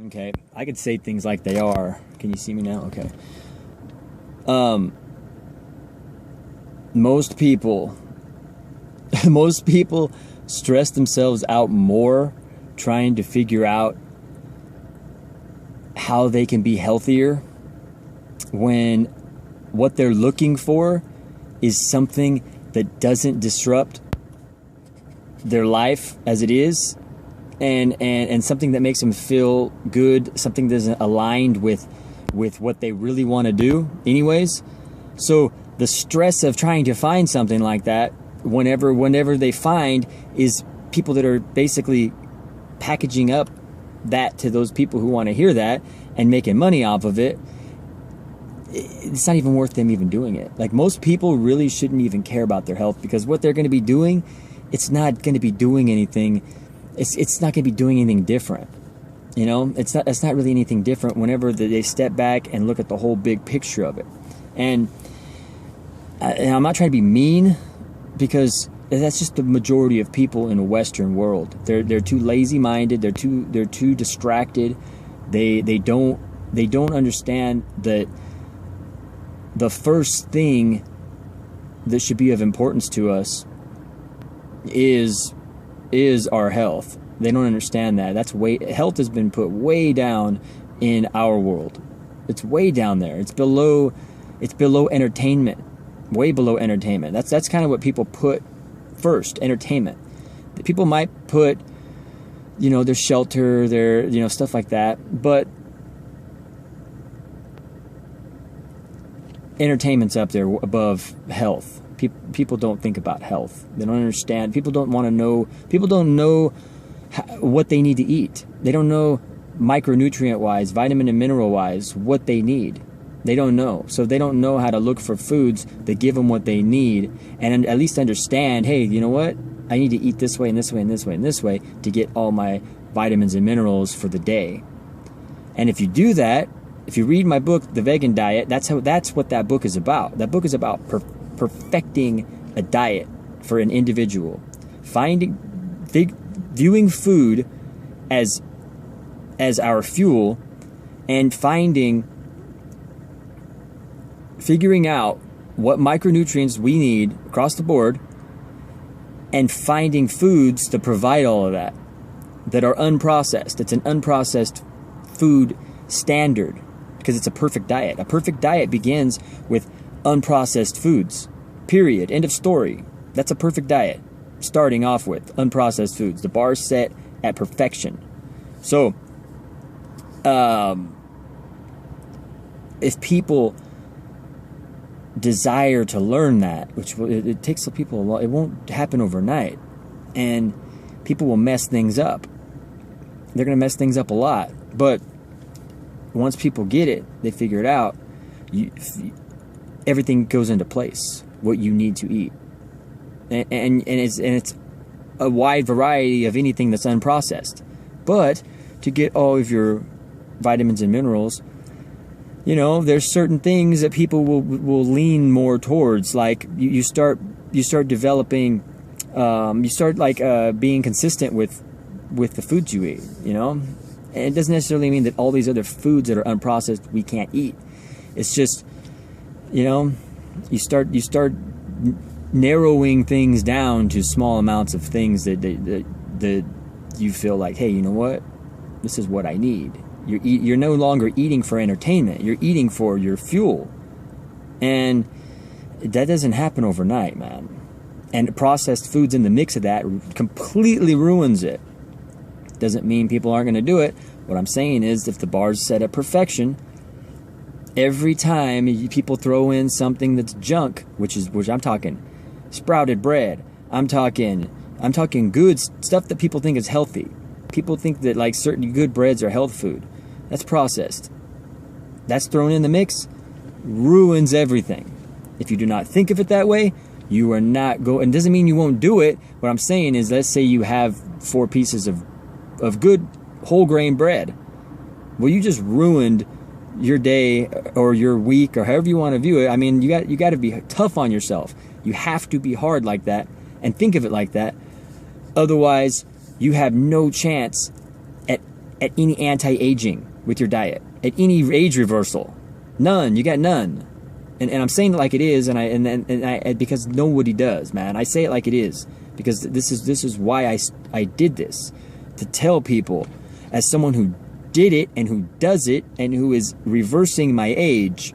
Okay, I could say things like they are. Can you see me now? Okay. Um, most people, most people stress themselves out more trying to figure out how they can be healthier when what they're looking for is something that doesn't disrupt their life as it is, and something that makes them feel good, something that's aligned with what they really want to do anyways. So the stress of trying to find something like that whenever they find is people that are basically packaging up that to those people who want to hear that and making money off of it. It's not even worth them even doing it. Like, most people really shouldn't even care about their health, because what they're going to be doing, it's not going to be doing anything. It's not going to be doing anything different. You know, it's not really anything different whenever they step back and look at the whole big picture of it. And I'm not trying to be mean, because that's just the majority of people in a Western world. They're too lazy-minded. They're too distracted. They don't understand that the first thing that should be of importance to us is our health. They don't understand that. Health has been put way down in our world. It's way down there. It's below entertainment. Way below entertainment. That's kind of what people put first, entertainment. People might put, their shelter, their, stuff like that, but entertainment's up there above health. People don't think about health. They don't understand. People don't want to know. People don't know what they need to eat. They don't know micronutrient-wise, vitamin and mineral-wise, what they need. They don't know. So they don't know how to look for foods that give them what they need, and at least understand, hey, you know what? I need to eat this way and this way and this way and this way to get all my vitamins and minerals for the day. And if you do that, if you read my book, The Vegan Diet, that's what that book is about. That book is about perfecting a diet for an individual. Viewing food as our fuel, and figuring out what micronutrients we need across the board, and finding foods to provide all of that are unprocessed. It's an unprocessed food standard, because it's a perfect diet. A perfect diet begins with unprocessed foods. Period. End of story. That's a perfect diet. Starting off with unprocessed foods. The bar's set at perfection. So, if people desire to learn that, which it takes people a lot, it won't happen overnight, and people will mess things up. They're going to mess things up a lot, but once people get it, they figure it out, everything goes into place, what you need to eat. And it's a wide variety of anything that's unprocessed. But to get all of your vitamins and minerals, there's certain things that people will lean more towards. Like you start developing, being consistent with the foods you eat, And it doesn't necessarily mean that all these other foods that are unprocessed we can't eat. It's just, you start narrowing things down to small amounts of things that you feel like, hey, you know what? This is what I need. You're no longer eating for entertainment. You're eating for your fuel. And that doesn't happen overnight, man. And processed foods in the mix of that completely ruins it. Doesn't mean people aren't going to do it. What I'm saying is, if the bar's set at perfection, every time people throw in something that's junk, which I'm talking sprouted bread, I'm talking good stuff that people think is healthy. People think that like certain good breads are health food. That's processed. That's thrown in the mix, ruins everything. If you do not think of it that way, you are not going. It doesn't mean you won't do it. What I'm saying is, let's say you have 4 pieces of good whole grain bread. Well, you just ruined your day or your week, or however you want to view it. I mean, you got to be tough on yourself. You have to be hard like that and think of it like that. Otherwise, you have no chance at at any anti-aging with your diet, at any age reversal. None. You got none. And I'm saying it like it is, and I because nobody does, man. I say it like it is because this is why I did this, to tell people, as someone who did it and who does it and who is reversing my age,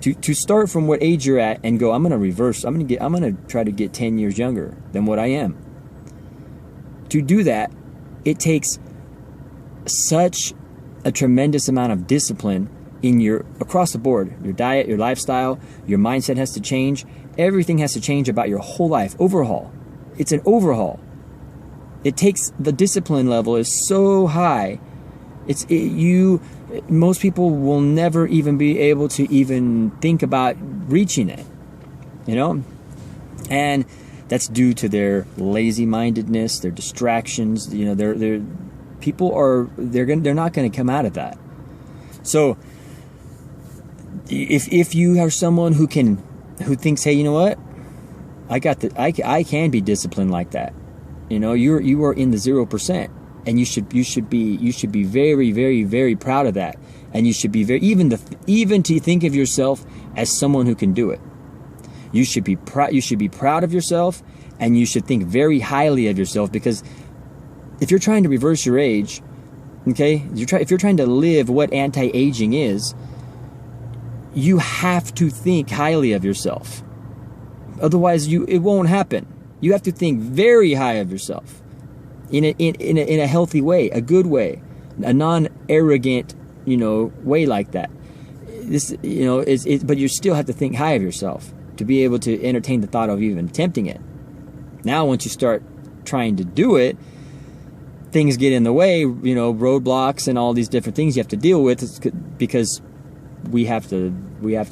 to start from what age you're at and go, I'm gonna reverse. I'm gonna try to get 10 years younger than what I am. To do that, it takes such a tremendous amount of discipline in your across the board. Your diet, your lifestyle, your mindset has to change. Everything has to change about your whole life. Overhaul. It's an overhaul. It takes, the discipline level is so high. Most people will never even be able to even think about reaching it, you know? And that's due to their lazy-mindedness, their distractions. You know, they're not going to come out of that. So if you are someone who thinks, hey, you know what, I can be disciplined like that. You know, you are in the 0%, and you should be very, very, very proud of that. And you should be even to think of yourself as someone who can do it. You should be proud of yourself, and you should think very highly of yourself, because if you're trying to reverse your age, okay, if you're trying to live what anti-aging is, you have to think highly of yourself. Otherwise, it won't happen. You have to think very high of yourself, in a healthy way, a good way, a non-arrogant, way like that. This, but you still have to think high of yourself to be able to entertain the thought of even attempting it. Now, once you start trying to do it, things get in the way, roadblocks and all these different things you have to deal with, because we have to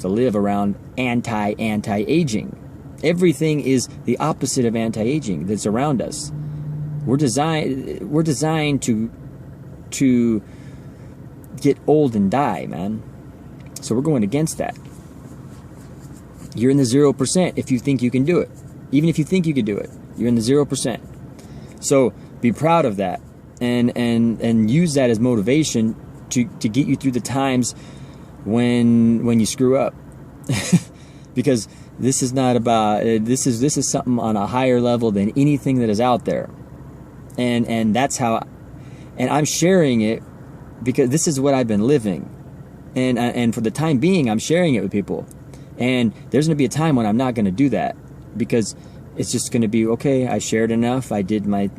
live around anti-aging. Everything is the opposite of anti-aging that's around us. We're designed to get old and die, man. So we're going against that. You're in the 0% if you think you can do it. Even if you think you could do it, you're in the 0%. So be proud of that, and use that as motivation to get you through the times when you screw up. Because this is not about, this is something on a higher level than anything that is out there. And that's how, and I'm sharing it because this is what I've been living. And for the time being, I'm sharing it with people. And there's going to be a time when I'm not going to do that, because it's just going to be, okay, I shared enough. I did my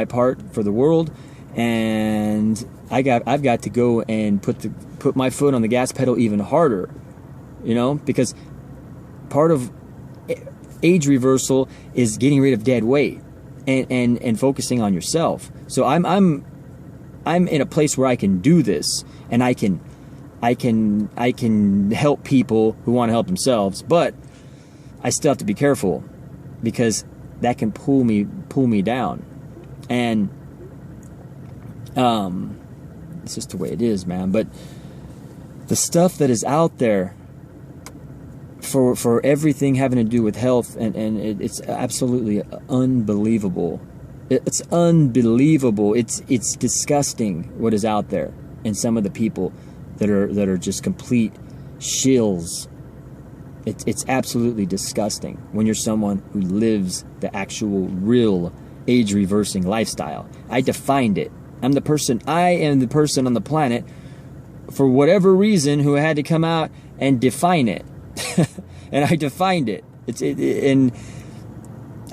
part for the world, and I've got to go and put my foot on the gas pedal even harder, because part of age reversal is getting rid of dead weight and focusing on yourself. So I'm in a place where I can do this, and I can help people who want to help themselves, but I still have to be careful, because that can pull me down. And it's just the way it is, man. But the stuff that is out there for everything having to do with health, and it's absolutely unbelievable. It's unbelievable. It's disgusting what is out there, and some of the people that are just complete shills. It's absolutely disgusting when you're someone who lives the actual real age reversing lifestyle. I defined it. I am the person on the planet, for whatever reason, who had to come out and define it. And I defined it. And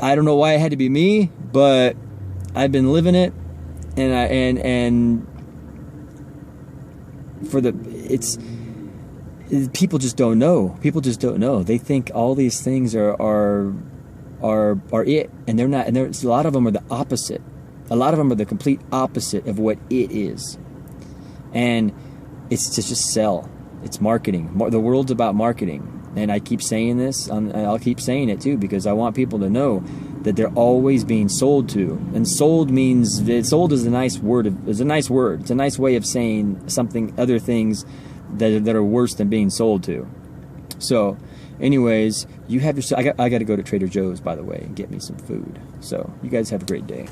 I don't know why it had to be me, but I've been living it, and people just don't know. People just don't know. They think all these things are it, and they're not. And a lot of them are the opposite. A lot of them are the complete opposite of what it is. And it's to just sell. It's marketing. The world's about marketing. And I keep saying this, I'll keep saying it too, because I want people to know that they're always being sold to. And sold is a nice word. It's a nice word. It's a nice way of saying other things that are worse than being sold to. So, anyways, you have yourself. I got to go to Trader Joe's, by the way, and get me some food. So, you guys have a great day.